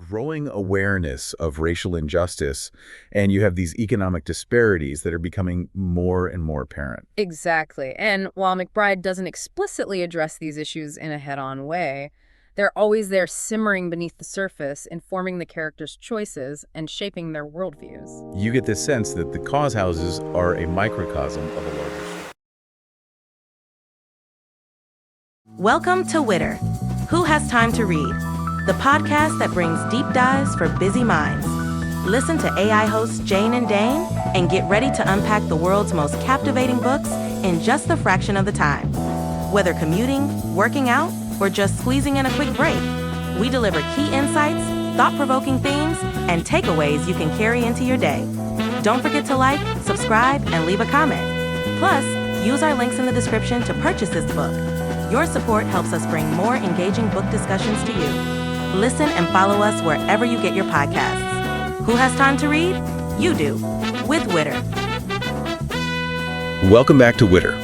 growing awareness of racial injustice, and you have these economic disparities that are becoming more and more apparent. Exactly. And while McBride doesn't explicitly address these issues in a head-on way, they're always there simmering beneath the surface, informing the characters' choices and shaping their worldviews. You get this sense that the cause houses are a microcosm of a larger. Welcome to Witter. Who Has Time to Read? The podcast that brings deep dives for busy minds. Listen to AI hosts Jane and Dane and get ready to unpack the world's most captivating books in just a fraction of the time. Whether commuting, working out, or just squeezing in a quick break, we deliver key insights, thought-provoking themes, and takeaways you can carry into your day. Don't forget to like, subscribe, and leave a comment. Plus, use our links in the description to purchase this book. Your support helps us bring more engaging book discussions to you. Listen and follow us wherever you get your podcasts. Who has time to read? You do, with Witter. Welcome back to Witter,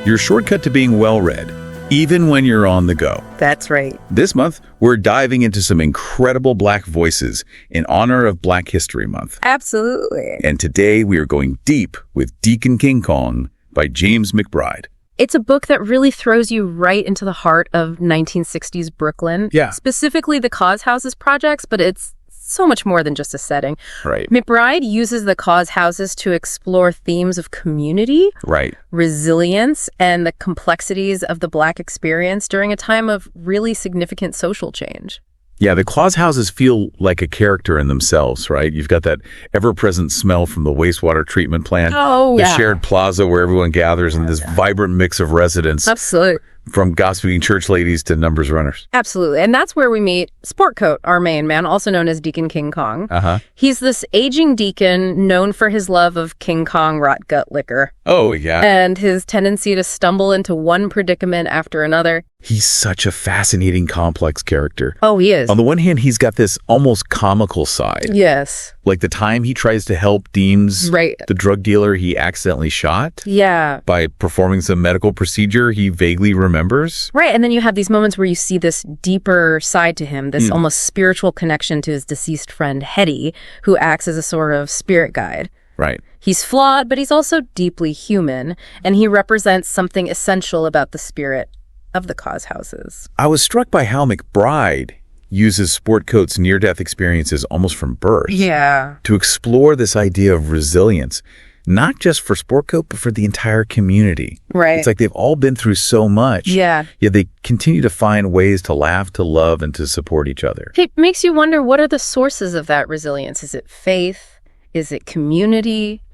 your shortcut to being well-read, even when you're on the go. That's right. This month, we're diving into some incredible Black voices in honor of Black History Month. Absolutely. And today, we are going deep with Deacon King Kong by James McBride. It's a book that really throws you right into the heart of 1960s Brooklyn. Yeah. Specifically the Cause Houses projects, but it's so much more than just a setting. Right. McBride uses the Cause Houses to explore themes of community, Right. resilience, and the complexities of the Black experience during a time of really significant social change. Yeah, the Claus houses feel like a character in themselves, right? You've got that ever-present smell from the wastewater treatment plant. Oh, the yeah. shared plaza where everyone gathers in this vibrant mix of residents. Absolutely. From gossiping church ladies to numbers runners. Absolutely. And that's where we meet Sportcoat, our main man, also known as Deacon King Kong. He's this aging deacon known for his love of King Kong rot gut liquor. Oh, yeah. And his tendency to stumble into one predicament after another. He's such a fascinating, complex character. Oh, he is. On the one hand, he's got this almost comical side. Yes. Like the time he tries to help Deems, Right. the drug dealer he accidentally shot. Yeah. By performing some medical procedure he vaguely remembers. Right. And then you have these moments where you see this deeper side to him, this almost spiritual connection to his deceased friend, Hetty, who acts as a sort of spirit guide. Right. He's flawed, but he's also deeply human, and he represents something essential about the spirit of the Cause Houses. I was struck by how McBride uses Sportcoat's near-death experiences almost from birth. Yeah. To explore this idea of resilience, not just for Sportcoat, but for the entire community. Right. It's like they've all been through so much. Yeah. Yet they continue to find ways to laugh, to love, and to support each other. It makes you wonder, what are the sources of that resilience? Is it faith? Is it community?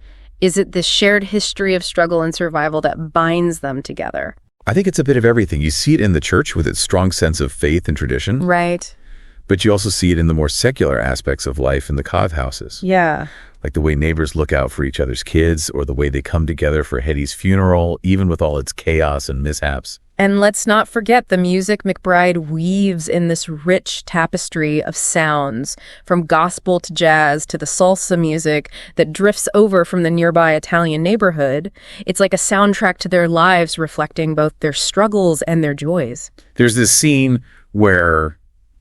Is it this shared history of struggle and survival that binds them together? I think it's a bit of everything. You see it in the church with its strong sense of faith and tradition. Right. But you also see it in the more secular aspects of life in the Cove houses. Yeah. Like the way neighbors look out for each other's kids, or the way they come together for Hetty's funeral, even with all its chaos and mishaps. And let's not forget the music McBride weaves in this rich tapestry of sounds, from gospel to jazz to the salsa music that drifts over from the nearby Italian neighborhood. It's like a soundtrack to their lives, reflecting both their struggles and their joys. There's this scene where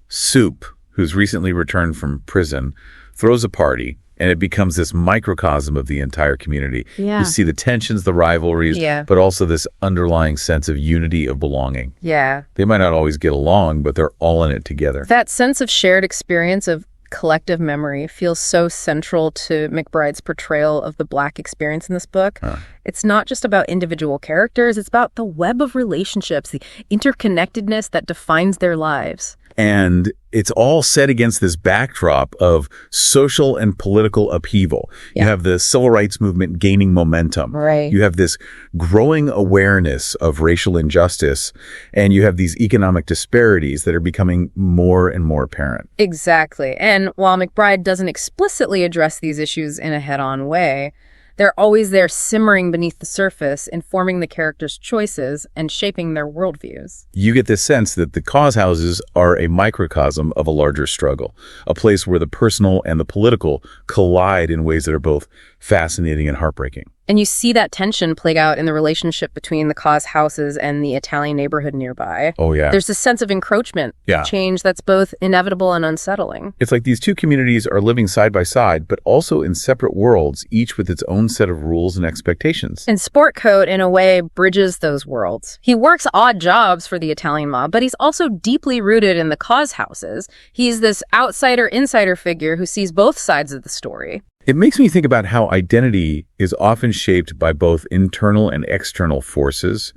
Soup, who's recently returned from prison, throws a party, and it becomes this microcosm of the entire community. Yeah. You see the tensions, the rivalries, but also this underlying sense of unity, of belonging. Yeah. They might not always get along, but they're all in it together. That sense of shared experience, of collective memory, feels so central to McBride's portrayal of the Black experience in this book. It's not just about individual characters, it's about the web of relationships, the interconnectedness that defines their lives. And it's all set against this backdrop of social and political upheaval. Yeah. You have the civil rights movement gaining momentum. Right. You have this growing awareness of racial injustice, and you have these economic disparities that are becoming more and more apparent. Exactly. And while McBride doesn't explicitly address these issues in a head-on way, they're always there simmering beneath the surface, informing the characters' choices and shaping their worldviews. You get this sense that the cause houses are a microcosm of a larger struggle, a place where the personal and the political collide in ways that are both fascinating and heartbreaking. And you see that tension played out in the relationship between the Cause houses and the Italian neighborhood nearby. Oh, yeah. There's a sense of encroachment, change that's both inevitable and unsettling. It's like these two communities are living side by side, but also in separate worlds, each with its own set of rules and expectations. And Sportcoat, in a way, bridges those worlds. He works odd jobs for the Italian mob, but he's also deeply rooted in the Cause houses. He's this outsider-insider figure who sees both sides of the story. It makes me think about how identity is often shaped by both internal and external forces,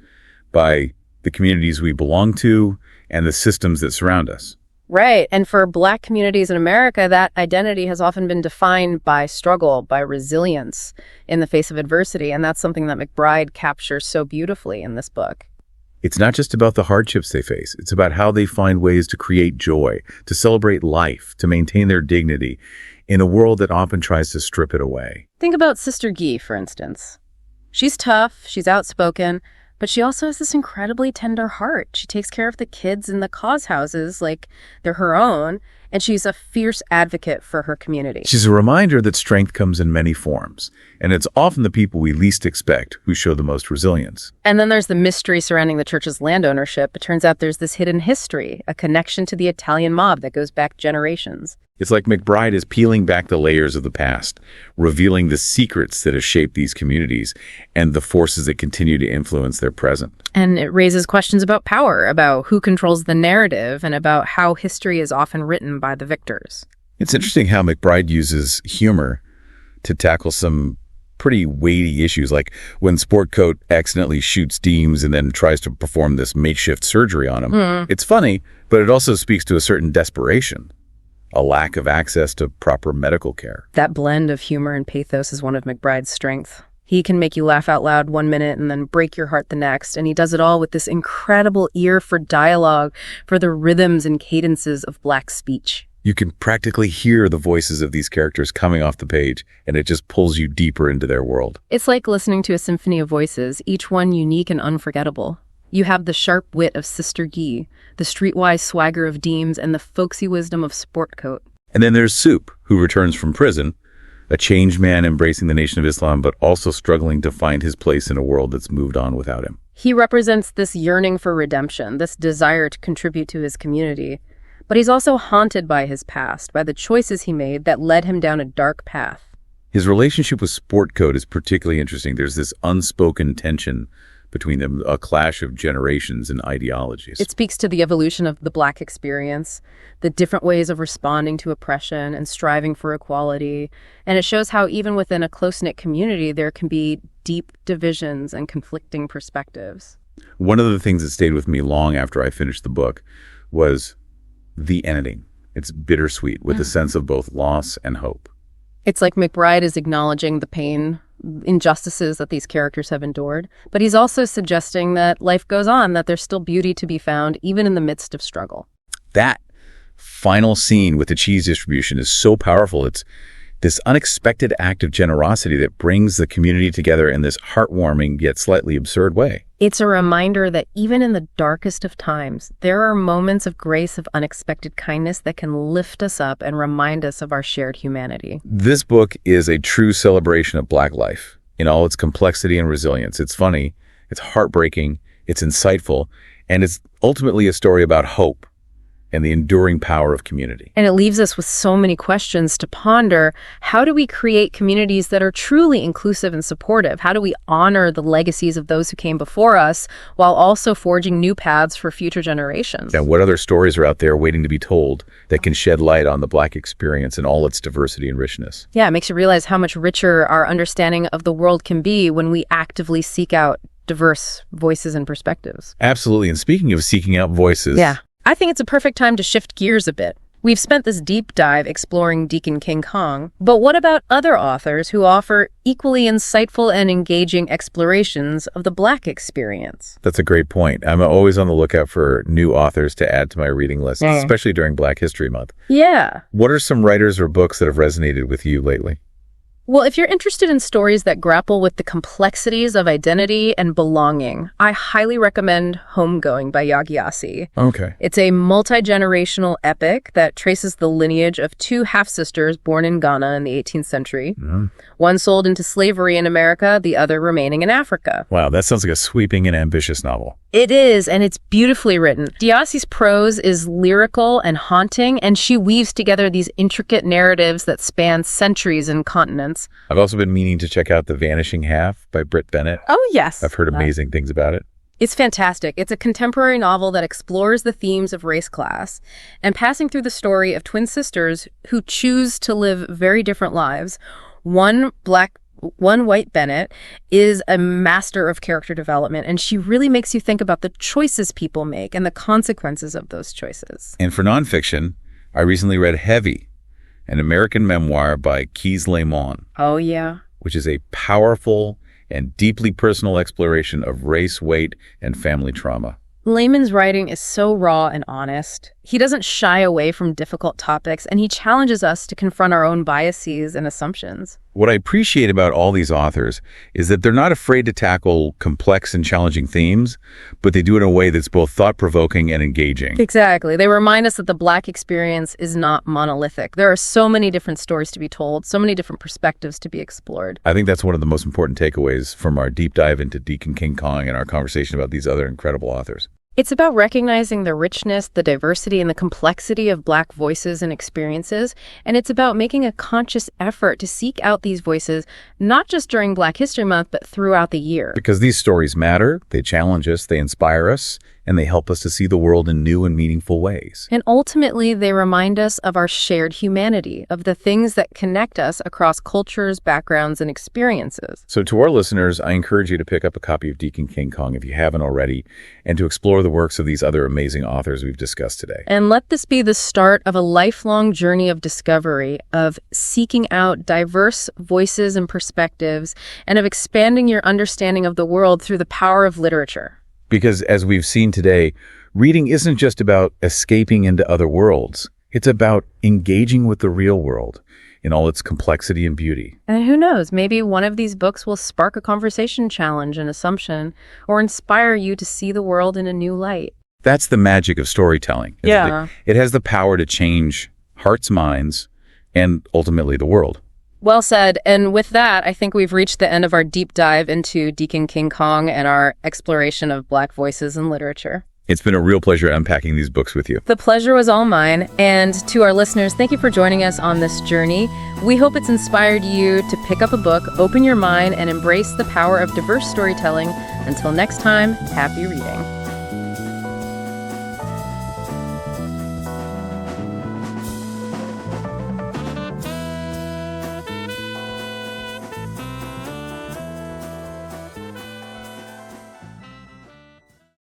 by the communities we belong to and the systems that surround us. Right. And for Black communities in America, that identity has often been defined by struggle, by resilience in the face of adversity. And that's something that McBride captures so beautifully in this book. It's not just about the hardships they face. It's about how they find ways to create joy, to celebrate life, to maintain their dignity in a world that often tries to strip it away. Think about Sister Guy, for instance. She's tough, she's outspoken, but she also has this incredibly tender heart. She takes care of the kids in the Cause houses like they're her own, and she's a fierce advocate for her community. She's a reminder that strength comes in many forms, and it's often the people we least expect who show the most resilience. And then there's the mystery surrounding the church's land ownership. It turns out there's this hidden history, a connection to the Italian mob that goes back generations. It's like McBride is peeling back the layers of the past, revealing the secrets that have shaped these communities and the forces that continue to influence their present. And it raises questions about power, about who controls the narrative, and about how history is often written by the victors. It's interesting how McBride uses humor to tackle some pretty weighty issues, like when Sportcoat accidentally shoots Deems and then tries to perform this makeshift surgery on him. It's funny, but it also speaks to a certain desperation. A lack of access to proper medical care. That blend of humor and pathos is one of McBride's strengths. He can make you laugh out loud one minute and then break your heart the next, and he does it all with this incredible ear for dialogue, for the rhythms and cadences of Black speech. You can practically hear the voices of these characters coming off the page, and it just pulls you deeper into their world. It's like listening to a symphony of voices, each one unique and unforgettable. You have the sharp wit of Sister Guy, the streetwise swagger of Deems, and the folksy wisdom of Sportcoat. And then there's Soup, who returns from prison, a changed man embracing the Nation of Islam, but also struggling to find his place in a world that's moved on without him. He represents this yearning for redemption, this desire to contribute to his community. But he's also haunted by his past, by the choices he made that led him down a dark path. His relationship with Sportcoat is particularly interesting. There's this unspoken tension between them, a clash of generations and ideologies. It speaks to the evolution of the Black experience, the different ways of responding to oppression and striving for equality. And it shows how even within a close-knit community, there can be deep divisions and conflicting perspectives. One of the things that stayed with me long after I finished the book was the ending. It's bittersweet with a sense of both loss and hope. It's like McBride is acknowledging the pain, injustices that these characters have endured, but he's also suggesting that life goes on, that there's still beauty to be found even in the midst of struggle. That final scene with the cheese distribution is so powerful. It's this unexpected act of generosity that brings the community together in this heartwarming yet slightly absurd way. It's a reminder that even in the darkest of times, there are moments of grace, of unexpected kindness that can lift us up and remind us of our shared humanity. This book is a true celebration of Black life in all its complexity and resilience. It's funny, it's heartbreaking, it's insightful, and it's ultimately a story about hope and the enduring power of community. And it leaves us with so many questions to ponder. How do we create communities that are truly inclusive and supportive? How do we honor the legacies of those who came before us while also forging new paths for future generations? And what other stories are out there waiting to be told that can shed light on the Black experience and all its diversity and richness? Yeah, it makes you realize how much richer our understanding of the world can be when we actively seek out diverse voices and perspectives. Absolutely. And speaking of seeking out voices, I think it's a perfect time to shift gears a bit. We've spent this deep dive exploring Deacon King Kong, but what about other authors who offer equally insightful and engaging explorations of the Black experience? That's a great point. I'm always on the lookout for new authors to add to my reading list, especially during Black History Month. Yeah. What are some writers or books that have resonated with you lately? Well, if you're interested in stories that grapple with the complexities of identity and belonging, I highly recommend Homegoing by Yagyasi. Okay. It's a multi-generational epic that traces the lineage of two half-sisters born in Ghana in the 18th century. One sold into slavery in America, the other remaining in Africa. Wow, that sounds like a sweeping and ambitious novel. It is, and it's beautifully written. Yagyasi's prose is lyrical and haunting, and she weaves together these intricate narratives that span centuries and continents. I've also been meaning to check out The Vanishing Half by Britt Bennett. Oh, yes. I've heard amazing things about it. It's fantastic. It's a contemporary novel that explores the themes of race class and passing through the story of twin sisters who choose to live very different lives. One white Bennett is a master of character development, and she really makes you think about the choices people make and the consequences of those choices. And for nonfiction, I recently read Heavy, an American memoir by Keys Lemon. Oh, yeah. Which is a powerful and deeply personal exploration of race, weight, and family trauma. Lehman's writing is so raw and honest. He doesn't shy away from difficult topics, and he challenges us to confront our own biases and assumptions. What I appreciate about all these authors is that they're not afraid to tackle complex and challenging themes, but they do it in a way that's both thought-provoking and engaging. Exactly. They remind us that the Black experience is not monolithic. There are so many different stories to be told, so many different perspectives to be explored. I think that's one of the most important takeaways from our deep dive into Deacon King Kong and our conversation about these other incredible authors. It's about recognizing the richness, the diversity, and the complexity of Black voices and experiences, and it's about making a conscious effort to seek out these voices, not just during Black History Month, but throughout the year. Because these stories matter, they challenge us, they inspire us, and they help us to see the world in new and meaningful ways. And ultimately, they remind us of our shared humanity, of the things that connect us across cultures, backgrounds, and experiences. So to our listeners, I encourage you to pick up a copy of Deacon King Kong if you haven't already, and to explore the works of these other amazing authors we've discussed today. And let this be the start of a lifelong journey of discovery, of seeking out diverse voices and perspectives, and of expanding your understanding of the world through the power of literature. Because as we've seen today, reading isn't just about escaping into other worlds. It's about engaging with the real world in all its complexity and beauty. And who knows, maybe one of these books will spark a conversation challenge, an assumption, or inspire you to see the world in a new light. That's the magic of storytelling. Yeah. It has the power to change hearts, minds, and ultimately the world. Well said. And with that, I think we've reached the end of our deep dive into Deacon King Kong and our exploration of Black voices in literature. It's been a real pleasure unpacking these books with you. The pleasure was all mine. And to our listeners, thank you for joining us on this journey. We hope it's inspired you to pick up a book, open your mind, and embrace the power of diverse storytelling. Until next time, happy reading.